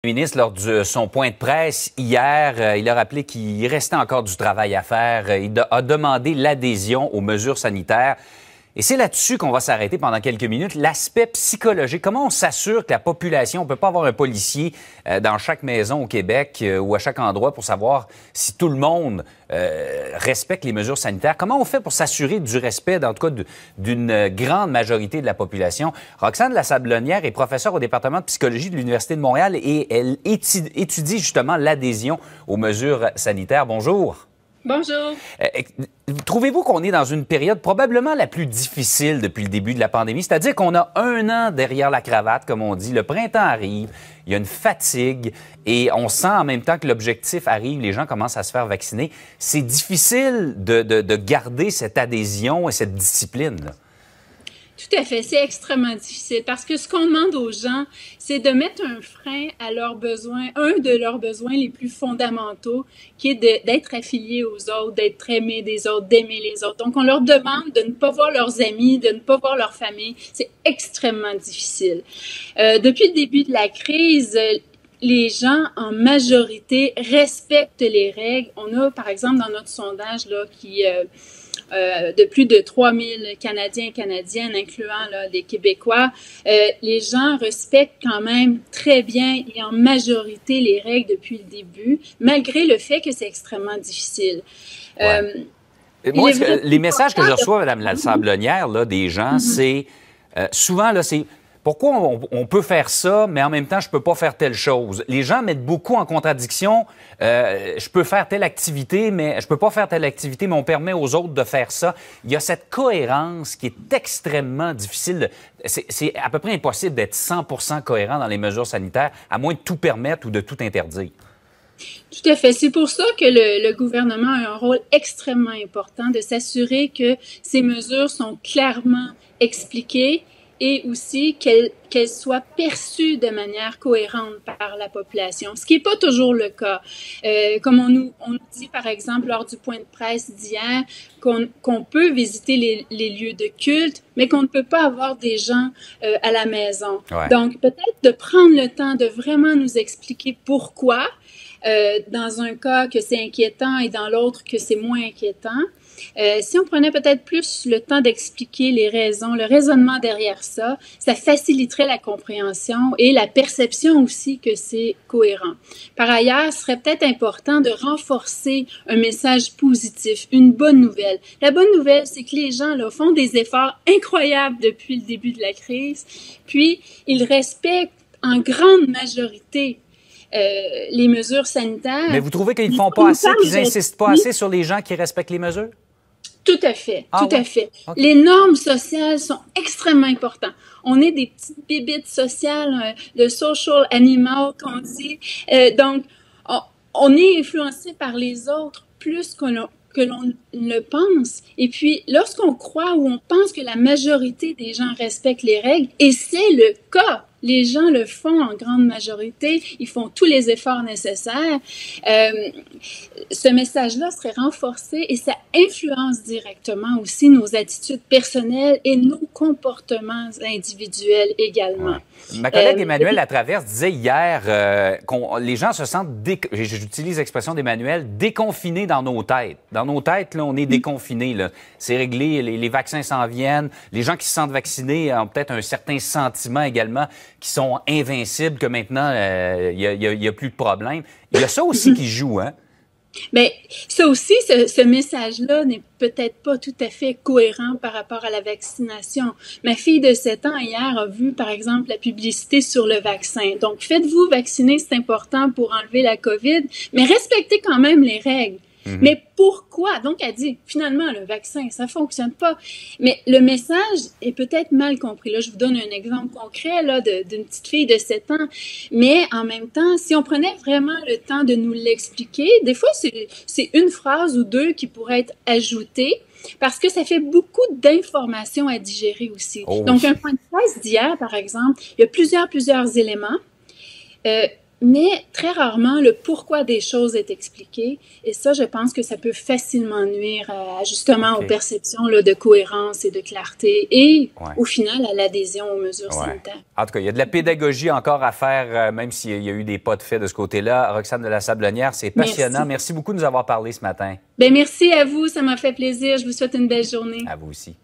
Le ministre, lors de son point de presse hier, il a rappelé qu'il restait encore du travail à faire. Il a demandé l'adhésion aux mesures sanitaires. Et c'est là-dessus qu'on va s'arrêter pendant quelques minutes. L'aspect psychologique, comment on s'assure que la population, on ne peut pas avoir un policier dans chaque maison au Québec ou à chaque endroit pour savoir si tout le monde respecte les mesures sanitaires. Comment on fait pour s'assurer du respect, en tout cas, d'une grande majorité de la population? Roxane Lasablonnière est professeure au département de psychologie de l'Université de Montréal et elle étudie justement l'adhésion aux mesures sanitaires. Bonjour. Bonjour. Trouvez-vous qu'on est dans une période probablement la plus difficile depuis le début de la pandémie? C'est-à-dire qu'on a un an derrière la cravate, comme on dit. Le printemps arrive, il y a une fatigue et on sent en même temps que l'objectif arrive, les gens commencent à se faire vacciner. C'est difficile de garder cette adhésion et cette discipline, là. Tout à fait, c'est extrêmement difficile parce que ce qu'on demande aux gens, c'est de mettre un frein à leurs besoins, un de leurs besoins les plus fondamentaux, qui est d'être affiliés aux autres, d'être aimés des autres, d'aimer les autres. Donc, on leur demande de ne pas voir leurs amis, de ne pas voir leur famille. C'est extrêmement difficile. Depuis le début de la crise, les gens, en majorité, respectent les règles. On a, par exemple, dans notre sondage, là, de plus de 3000 Canadiens et Canadiennes, incluant là, des Québécois, les gens respectent quand même très bien et en majorité les règles depuis le début, malgré le fait que c'est extrêmement difficile. Ouais. Moi, les messages que je reçois, Mme Lasablonnière, là, des gens, c'est souvent, là, c'est pourquoi on peut faire ça, mais en même temps, je peux pas faire telle chose. Les gens mettent beaucoup en contradiction. Je peux faire telle activité, mais je peux pas faire telle activité, mais on permet aux autres de faire ça. Il y a cette cohérence qui est extrêmement difficile. C'est à peu près impossible d'être 100% cohérent dans les mesures sanitaires, à moins de tout permettre ou de tout interdire. Tout à fait. C'est pour ça que le gouvernement a un rôle extrêmement important de s'assurer que ces mesures sont clairement expliquées et aussi qu'elles soient perçues de manière cohérente par la population, ce qui n'est pas toujours le cas. Comme on nous dit, par exemple, lors du point de presse d'hier, qu'on peut visiter les lieux de culte, mais qu'on ne peut pas avoir des gens à la maison. Ouais. Donc, peut-être de prendre le temps de vraiment nous expliquer pourquoi, dans un cas que c'est inquiétant et dans l'autre que c'est moins inquiétant. Si on prenait peut-être plus le temps d'expliquer les raisons, le raisonnement derrière ça, ça faciliterait la compréhension et la perception aussi que c'est cohérent. Par ailleurs, ce serait peut-être important de renforcer un message positif, une bonne nouvelle. La bonne nouvelle, c'est que les gens là, font des efforts incroyables depuis le début de la crise, puis ils respectent en grande majorité les mesures sanitaires. Mais vous trouvez qu'ils ne font pas assez, qu'ils n'insistent pas assez sur les gens qui respectent les mesures? Tout à fait, tout à fait. Okay. Les normes sociales sont extrêmement importantes. On est des petites bébites sociales, de social animal qu'on dit. Donc, on est influencé par les autres plus que l'on le pense. Et puis, lorsqu'on croit ou on pense que la majorité des gens respectent les règles, et c'est le cas, les gens le font en grande majorité, ils font tous les efforts nécessaires, ce message-là serait renforcé et ça influence directement aussi nos attitudes personnelles et nos comportements individuels également. Ouais. Ma collègue Emmanuelle Latraverse disait hier que les gens se sentent, j'utilise l'expression d'Emmanuelle, déconfinés dans nos têtes. Dans nos têtes, là, on est déconfinés. Là. C'est réglé, les vaccins s'en viennent. Les gens qui se sentent vaccinés ont peut-être un certain sentiment également qui sont invincibles, que maintenant, il y a plus de problème. Il y a ça aussi qui joue, hein? Mais ça aussi, ce message-là n'est peut-être pas tout à fait cohérent par rapport à la vaccination. Ma fille de 7 ans hier a vu, par exemple, la publicité sur le vaccin. Donc, faites-vous vacciner, c'est important pour enlever la COVID, mais respectez quand même les règles. Mais pourquoi? Donc, elle dit, finalement, le vaccin, ça fonctionne pas. Mais le message est peut-être mal compris. Là, je vous donne un exemple concret là d'une petite fille de 7 ans. Mais en même temps, si on prenait vraiment le temps de nous l'expliquer, des fois, c'est une phrase ou deux qui pourraient être ajoutées parce que ça fait beaucoup d'informations à digérer aussi. Donc, un point de presse d'hier, par exemple, il y a plusieurs éléments. mais très rarement le pourquoi des choses est expliqué. Et ça, je pense que ça peut facilement nuire justement aux perceptions là, de cohérence et de clarté et au final à l'adhésion aux mesures sanitaires. En tout cas, il y a de la pédagogie encore à faire, même s'il y a eu des pas de fait de ce côté-là. Roxane de la Sablonnière, c'est passionnant. Merci beaucoup de nous avoir parlé ce matin. Bien, merci à vous, ça m'a fait plaisir. Je vous souhaite une belle journée. À vous aussi.